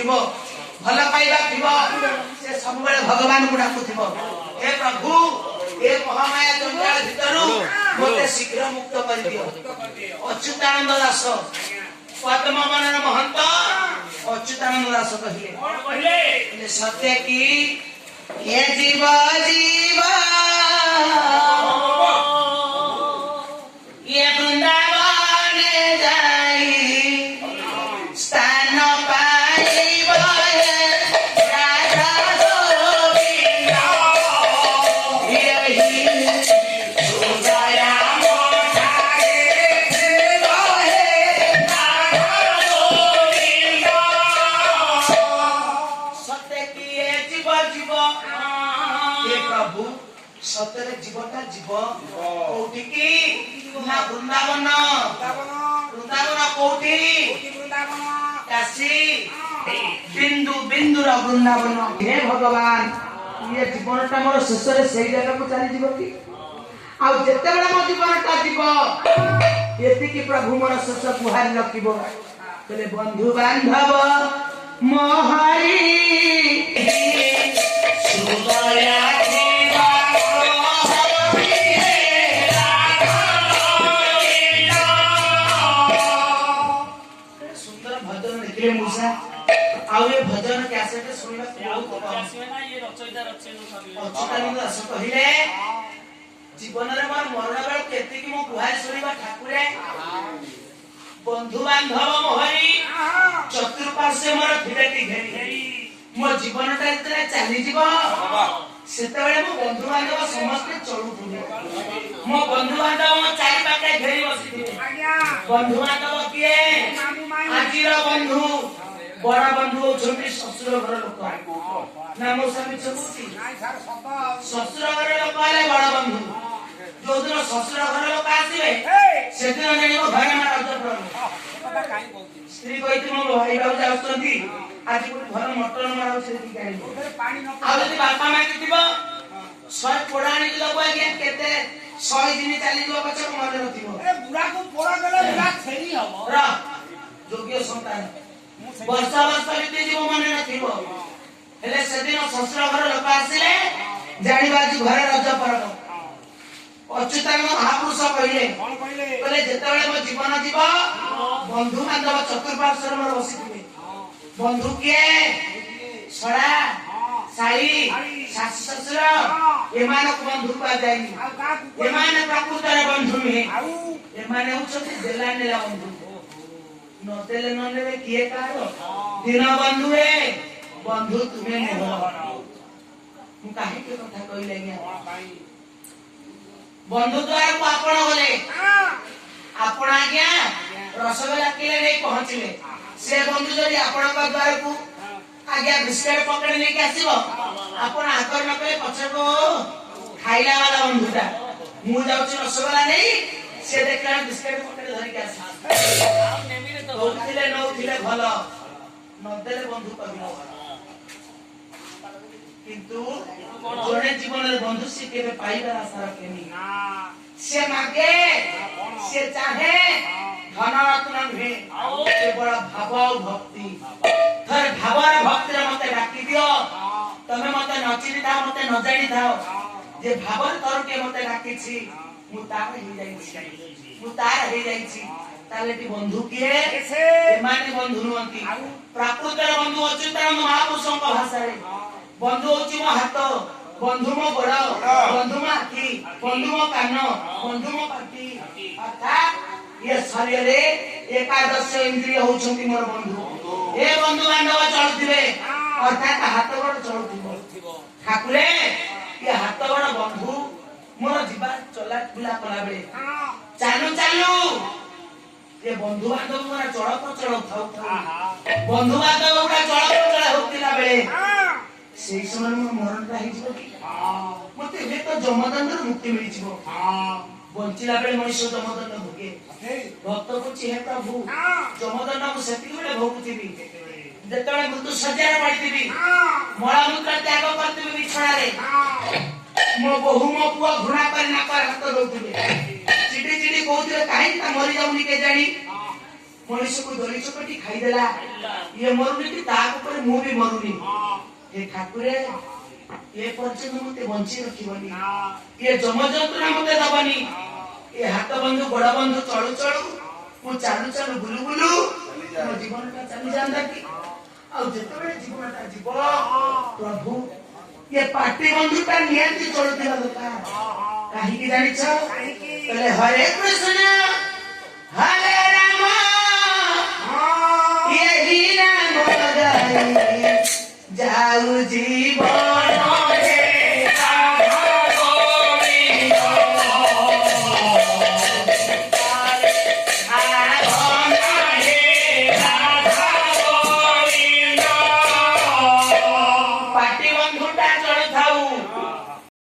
ଥିବ ଭଲ ପାଇବା ଥିବ ସେ ସବୁବେଳେ ଭଗବାନଙ୍କୁ ଡାକୁଥିବ हे प्रभु ए महामाया जंजाल भितरु मते शीघ्र मुक्त कर दियो अच्युतानंद दास पद्मवन महंत अच्युतानंद दास कहिले सत्य की ये जीव जीव ये वृंदावन जाई स्थान पाइब राधा गोविंद यही सुदया मोठाए रहे राधा गोविंद सत्य की ये जीव जीव हे प्रभु सत्य जीवटा जीव कोठी की ना वृंदावन वृंदावन कोठी काशी बिंदु बिंदुर वृंदावन हे भगवान ये जीवनटा मोर शेष रे सेही जगह को चली जीव की आ जते बेला मो जीवनटा जीव एति की प्रभु मोर शेष गुहार रखिबो तले बंधु बांधव मोहरी सुदया आउ ये भजन कैसेट सुनिबा बहुत आसीबे ना ये अच्युतानंद दास कहिले जीवन रे मोर मरण बेल केते की मो गुहार सुनिबा ठाकुरे बंधु बांधव मोहरी चतुर्पार्श्व मोर फिरेटी घेरी मो जीवनटा इतने चली जीव सेते बेले मो बंधु बांधव समस्त चलुथुले मो बंधु बांधव मो चारि पाटे घेरी बसिथिले बंधु बांधव किए आजिर बंधु बड़ा बंधु होछंती ससुर घर लोक नाम समी चबुती ससुर घर लोक आले बड़ा बंधु जो दिन ससुर घर लोक आसीबे से दिन जानिबो घरे मा रज प्रभु स्त्री कहिति मो भाई बाबू जाउछंती आज कोन घर मटन माराउ से की गाइबो आ जदी बापा माकी दिबो 100 पोडाणी लोक आगे केते 100 दिन चाली जो बच्चा को मन रथिबो ए बुढ़ा को पोरा गले बुढ़ा छेरी हबो र योग्य संतान वर्षा वर्ष बीती जीव मन नथिबो हेले से दिन ससुर घर लोक आसीले जानिबा जी घरे रज परब अच्युतानंद महापुरुष कहले जेतेबेले मो जीवन जीव बंधु बांधव चतुर्पार्श्व मोर बसिथिबे बंधु किए सड़ा साई सास ससुर एमानक बंधु पा जाई एमाने प्रकृत रे बंधु नुहे एमाने उछति देला नेला बंधु नतेले ननेबे किए कारो दिन बंधु हे बंधु तुमे मोह मु काहे के कथा कइले गया बंधु द्वार को आपण गले आपण आज्ञा रसगोल्ला किले नहीं पहुंचले से बंधु जदी आपण का द्वार को आज्ञा बिस्किट पकड़ लेके आसीबो आपण आकर न करे पछे को खाइला वाला बंधुटा मु जाउची रसगोल्ला नहीं से देखला बिस्किट पकड़ धरि के आसी नौथिले भल नदेले बंधु कबिला किंतु जोने जीवन रे बंधु से केबे पाइबा आशा रखेनी से मागे से चाहे धन रत्न नुहे केवल भाव और भक्ति थर भाव और भक्ति रे मते डाकी दियो तमे मते न चिनी था मते न जानी था जे भाव तोर के मते डाकी छी मु तार हे जाई छी ताले ती बंधु किए एमाने बंधु नुंती प्रकृत रे बंधु अच्युतानंद महापुरुषों का भाषा रे बंधु होची मो हाथ बंधु मो गोड़ बंधु मो आखि बंधु मो कान बंधु मो पाटी अर्थात ये शरीर रे एकादश इंद्रिय होछंती मोर बंधु ए बंधु बांधव चलुथिबे अर्थात हाथ गोड़ चलुथिबो ठाकुरे ये हाथ गोड़ बंधु मोर जीवा चला बुला कला बेले चालू चालू ये बंधु बांधव मोरा चढ़ प्रचल थाउ बंधु बांधव गुडा चढ़ प्रचल होतिला बेले सेही समय मोर मरण ता हिजो मते हे तो जमदंड मुक्ति मिली जिवो बंचिला बेले मनुष्य जमदंड भोगे भक्त को चिहे प्रभु जमदंड को सेति बेले भोगुथिबी जेतबे मृत्यु सज्जार पड़िथिबी मळा मूत्र त्याग करथिबी बिछड़ा रे मो बहु मो पुआ घृणा करी ना कर हाथ दउथिबे चिडी चिडी कहउथिबे काहे ता मरि जाउनी के जानी मनुष्य को दली चकटी खाईदेला ये मरुनी कि ताक ऊपर मु भी मरुनी हे ठाकुरे ये पर्यंत मते बंची रखिबनी ये जम जंतुना मते दबनी ये हाथ बंधु बड़ बंधु चलु चलु मु चालू चालू बुलु बुलु मो जीवन का चली जांदा कि आ जते बेले जीवन का जीव प्रभु ये पार्टी बंधुटा नियंत्रित चलुतिला दरकार काहे की जानिछ कहले हरे कृष्ण